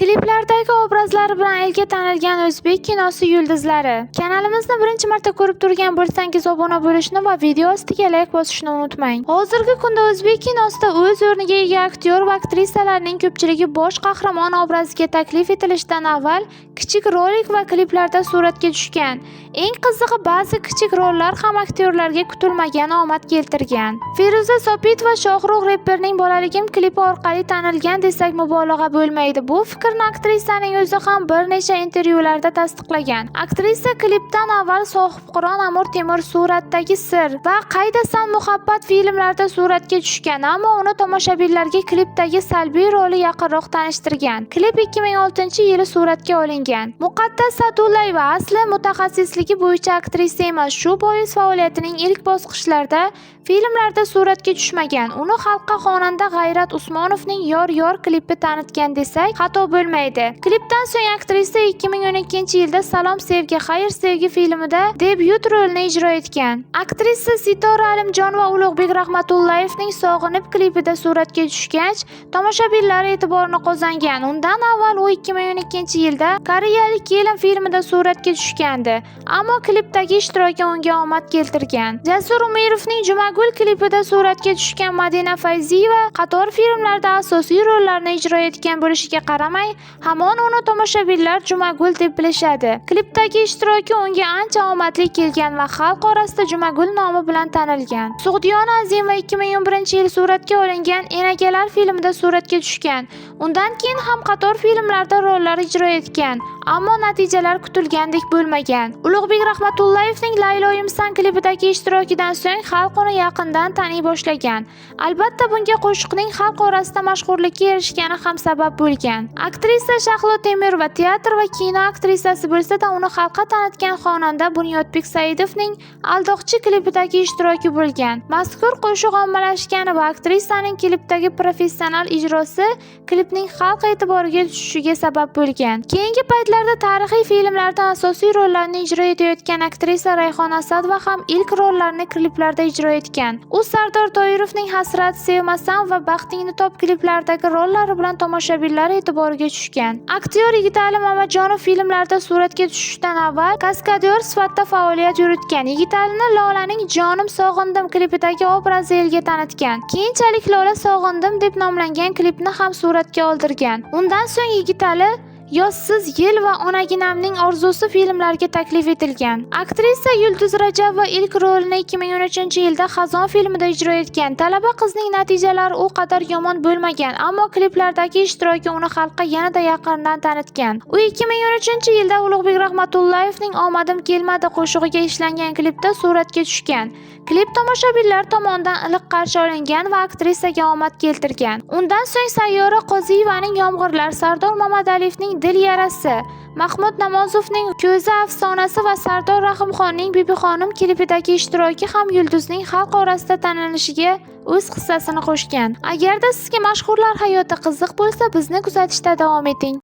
Kliplardagi obrazlari bilan elga tanilgan o'zbek kinosi yulduzlari. Kanalimizni birinchi marta ko'rib turgan bo'lsangiz obuna bo'lishni va video ostiga like bosishni unutmang. Hozirgi kunda o'zbek kinosida o'z o'rniga ega aktyor va aktrisalarning ko'pchiligi bosh qahramon obraziga taklif etilishidan avval kichik rolik va kliplarda suratga tushgan. Eng qizig'i, ba'zi kichik rollar ham aktyorlarga kutilmagan omad keltirgan. Feruza Sopitova Shohrux reperning Bolaligim klipi orqali tanilgan desak mubolag'a bo'lmaydi. Bu fikrni aktrisaning o'zi ham bir necha intervyularda tasdiqlagan. Aktrisa klipdan avval Sohibqiron Amir Temur, Suratdagi sir va Qaydasan muhabbat filmlarida suratga tushgan, ammo uni tomoshabinlarga klipdagi salbiy roli yaqinroq tanishtirgan. Klip 2006-yili suratga olingan. Muqaddas Sa'dullayeva asli mutaxassisligi bo'yicha aktrisa emas, shu bois faoliyatining ilk bosqichlarida filmlarda suratga tushmagan. Uni xalqqa xonanda G'ayrat Usmonovning Yor klipi tanitgan desak xato bo'lmaydi. Klipdan so'ng aktrisa 2012-yilda Salom sevgi, xayr sevgi filmida debyut rolini ijro etgan. Aktrisa Sitora Alimjon va Ulug'bek Rahmatullayevning Sog'inib klipida suratga tushgach, tomoshabinlar e'tiborini qozongan. Undan avval u 2012-yilda Koreyalik Kelin filmida suratga tushgandi, ammo klipdagi ishtiroki unga omad keltirgan. Jasur Umirovning Jumagul klipida suratga tushgan Madina Fayziyeva qator filmlarda asosiy rollarni ijro etgan bo'lishiga qaramay, hamon uni tomoshabinlar Jumagul deb bilishadi. Klipdagi ishtiroki unga ancha omadli kelgan va xalq orasida Jumagul nomi bilan tanilgan. Sug'diyon Azimova 2011-yil suratga olingan Enagalar filmida suratga tushgan. Undan keyin ham qator filmlarda rollar ijro etgan, ammo natijalar kutilgandek bo'lmagan. Ulug'bek Rahmatullayevning Layloyimsan klipidagi ishtirokidan so'ng xalq uni yaqindan taniy boshlagan. Albatta bunga qo'shiqning xalq orasida mashhurlikka erishgani ham sabab bo'lgan. Aktrisa Shahlo Temirova teatr va kino aktrisasi bo'lsa-da, uni xalqqa tanitgan xonanda Bunyodbek Saidovning Aldoqchi klipidagi ishtiroki bo'lgan. Mazkur qo'shiq ommalashgani va aktrisaning klipdagi professional ijrosi klipning xalq e'tiboriga tushishiga sabab bo'lgan. Keyingi paytlarda tarixiy filmlarda asosiy rollarni ijro etayotgan aktrisa Rayhon Asadova ham ilk rollarni kliplarda ijro etgan. U Sardor Toirovning Hasrat, Sevmasam va Baxtingni top kliplaridagi rollari bilan tomoshabinlar e'tiboriga tushgan. Aktyor Yigitali Mamajonov filmlarda suratga tushishdan avval kaskadyor sifatida faoliyat yuritgan. Yigitalini Lolaning Jonim sog'indim klipidagi obrazi elga tanitgan. Keyinchalik Lola sog'indim deb nomlangan klipni ham suratga oldirgan. Undan so'ng Yigitali Yozsiz yil va Onaginamning orzusi filmlariga taklif etilgan. Aktrisa Yulduz Rajabova ilk rolini 2013-yilda Xazon filmida ijro etgan. Talaba qizning natijalari u qadar yomon bo'lmagan, ammo kliplardagi ishtiroki uni xalqqa yanada yaqindan tanitgan. U 2013-yilda Ulug'bek Rahmatullayevning Omadim kelmadi qo'shig'iga ishlangan klipda suratga tushgan. Klip tomoshabinlar tomonidan iliq qarshi olingan va aktrisaga omad keltirgan. Undan so'ng Sayyora Qoziyevaning Yomg'irlar, Sardor Mamadaliyevning Dil yarasi, Mahmud Namozovning Ko'zi afsonasi va Sardor Rahimxonning Bibixonim klipidagi ishtiroki ham yulduzning xalq orasida tanilishiga o'z hissasini qo'shgan. Agarda sizga mashhurlar hayoti qiziq bo'lsa, bizni kuzatishda davom eting.